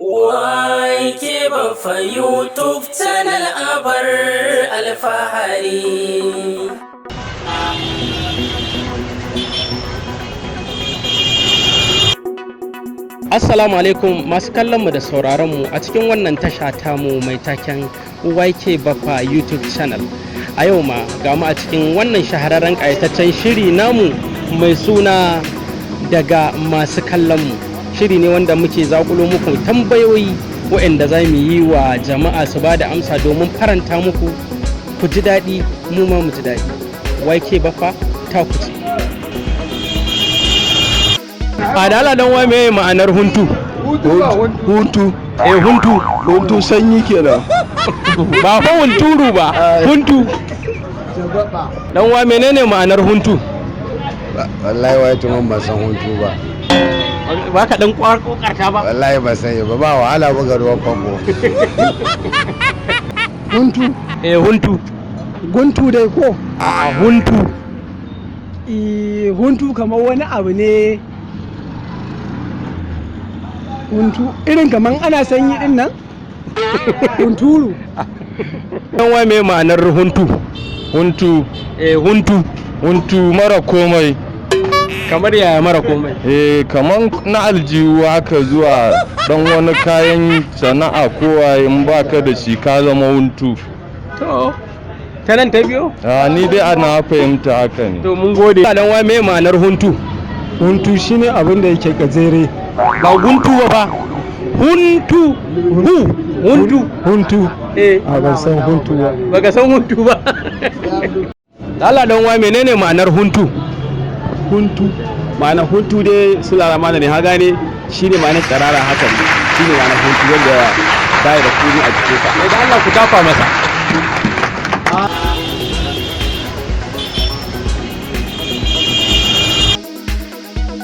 Wake Baffa YouTube channel abar alfahari. Assalamu alaikum masu kallonmu da sauraronmu a cikin wannan tasha tamu mai taken YK Baffa YouTube channel. A yau ma ga mu a cikin wannan shahararren ƙayataccen shiri namu mai suna daga masu kallonmu. Shiri ne wanda muke zakulo muku tambayoyi waɗanda za mu yi wa jama'a su ba da amsa domin faranta muku ku ji daɗi mu ma mu ji daɗi. YK Baffa ta ku ce. Adala dan wa meye ma'anar huntu? Huntu. Huntu Sanyi kenan. ba fa hunturu ba, huntu. Dan wa menene ma'anar huntu? Wallahi wai tun ban san huntu ba. Ba ka dan kokarta ba? Wallahi ba san ba wahala buga ruwan famfo. Huntu. Huntu. Guntu dai ko? A huntu. Huntu kamar wani abu ne. Huntu irin kaman ana sanyi din nan? Hunturu. Dan wa me ma'anar huntu? Huntu. Huntu Mara komai. kamar yaya mara komai? Kaman na aljihu haka zuwa dan wani kayan sana'a kowa in baka da shi ka zama huntu. To ta nan ta biyo? Ni dai ana fahimta haka ne. To mun gode. Dan wa me ma'anar huntu? Huntu shine abin da yake gajere. Ba guntu ba. Huntu. Huntu. A ban san huntu ba. Baka san huntu ba. Allah dan wa menene ma'anar huntu? Huntu. Ma'anar huntu dai sulara mana ne ha gane shine ma'anar tsarara haka ne. Shine ma'anar huntu wanda bai da kuni a jikinsa. Idan Allah ku tafa masa.